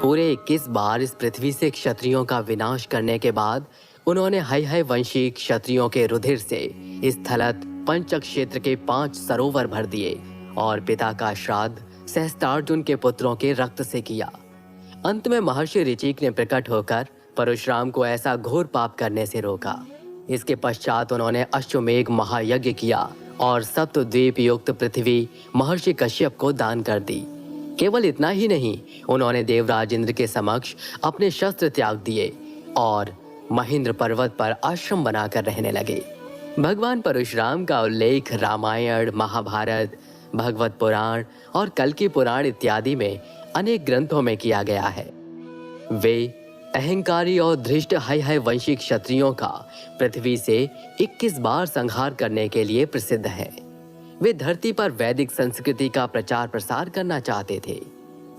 पूरे 21 बार इस पृथ्वी से क्षत्रियों का विनाश करने के बाद उन्होंने हय वंशी क्षत्रियों के रुधिर से इस थलत पंचक क्षेत्र के 5 सरोवर भर दिए और पिता का श्राद्ध सहस्त्रार्जुन के पुत्रों के रक्त से किया। अंत में महर्षि ऋचिक ने प्रकट होकर परशुराम को ऐसा घोर पाप करने से रोका। इसके पश्चात उन्होंने अश्वमेघ महायज्ञ किया और सप्तद्वीप युक्त पृथ्वी महर्षि कश्यप को दान कर दी। केवल इतना ही नहीं, उन्होंने देवराज इंद्र के समक्ष अपने शस्त्र त्याग दिए और महेंद्र पर्वत पर आश्रम बनाकर रहने लगे। भगवान परशुराम का उल्लेख रामायण, महाभारत, भगवत पुराण और कल्कि पुराण इत्यादि में अनेक ग्रंथों में किया गया है। वे अहंकारी और धृष्ट हय वंशी क्षत्रियों का पृथ्वी से 21 बार संहार करने के लिए प्रसिद्ध हैं। वे धरती पर वैदिक संस्कृति का प्रचार प्रसार करना चाहते थे।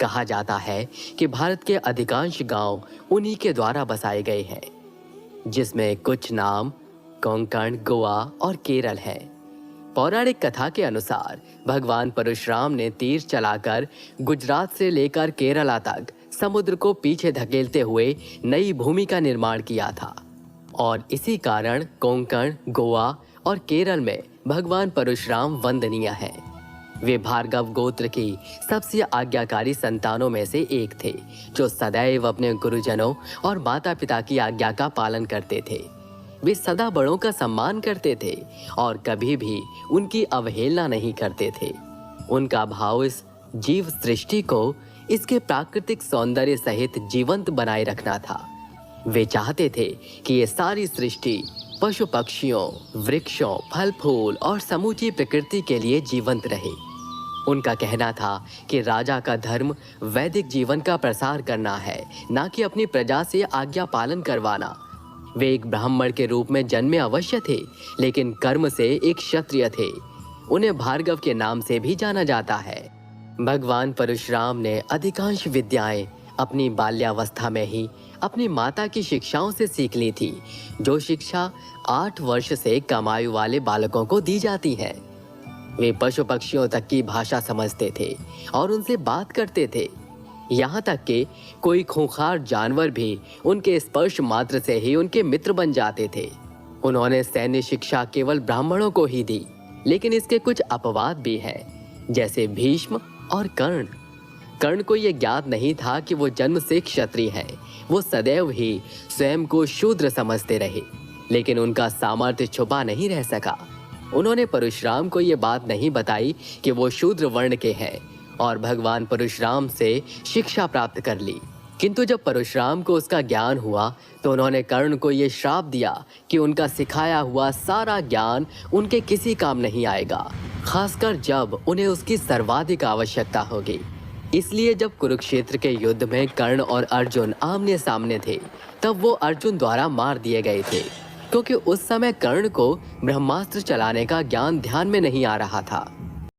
कहा जाता है कि भारत के अधिकांश गांव उन्हीं के द्वारा बसाए गए हैं, जिसमें कुछ नाम कोंकण, गोवा और केरल है। पौराणिक कथा के अनुसार भगवान परशुराम ने तीर चलाकर गुजरात से लेकर केरला तक समुद्र को पीछे धकेलते हुए नई भूमि का निर्माण किया था और इसी कारण कोंकण, गोवा और केरल में भगवान परशुराम वंदनीय हैं। वे भार्गव गोत्र की सबसे आज्ञाकारी संतानों में से एक थे, जो सदैव अपने गुरुजनों और माता पिता की आज्ञा का पालन करते थे। वे सदा बड़ों का सम्मान करते थे और कभी भी उनकी अवहेलना नहीं करते थे। उनका भाव इस जीव सृष्टि को इसके प्राकृतिक सौंदर्य सहित जीवंत बनाए रखना था। वे चाहते थे कि ये सारी सृष्टि पशु पक्षियों, वृक्षों, फल फूल और समूची प्रकृति के लिए जीवंत रहे। उनका कहना था कि राजा का धर्म वैदिक जीवन का प्रसार करना है, ना कि अपनी प्रजा से आज्ञा पालन करवाना। वे एक ब्राह्मण के रूप में जन्मे अवश्य थे, लेकिन कर्म से एक क्षत्रिय थे। उन्हें भार्गव के नाम से भी जाना जाता है। भगवान परशुराम ने अधिकांश विद्याएं अपनी बाल्यावस्था में ही अपनी माता की शिक्षाओं से सीख ली थी, जो शिक्षा 8 वर्ष से कम आयु वाले बालकों को दी जाती है। वे पशु पक्षियों तक की भाषा समझते थे और उनसे बात करते थे। यहाँ तक कि कोई खूंखार जानवर भी उनके स्पर्श मात्र से ही उनके मित्र बन जाते थे। उन्होंने सैन्य शिक्षा केवल ब्राह्मणों को ही दी, लेकिन इसके कुछ अपवाद भी हैं, जैसे भीष्म और कर्ण। कर्ण को यह ज्ञात नहीं था कि वो जन्म से क्षत्रिय है। वो सदैव ही स्वयं को शूद्र समझते रहे, लेकिन उनका सामर्थ्य छुपा नहीं रह सका। उन्होंने परशुराम को ये बात नहीं बताई कि वो शूद्र वर्ण के हैं और भगवान परशुराम से शिक्षा प्राप्त कर ली। किंतु जब परशुराम को उसका ज्ञान हुआ तो उन्होंने कर्ण को ये श्राप दिया कि उनका सिखाया हुआ सारा ज्ञान उनके किसी काम नहीं आएगा, खासकर जब उन्हें उसकी सर्वाधिक आवश्यकता होगी। इसलिए जब कुरुक्षेत्र के युद्ध में कर्ण और अर्जुन आमने सामने थे, तब वो अर्जुन द्वारा मार दिए गए थे, क्योंकि उस समय कर्ण को ब्रह्मास्त्र चलाने का ज्ञान ध्यान में नहीं आ रहा था।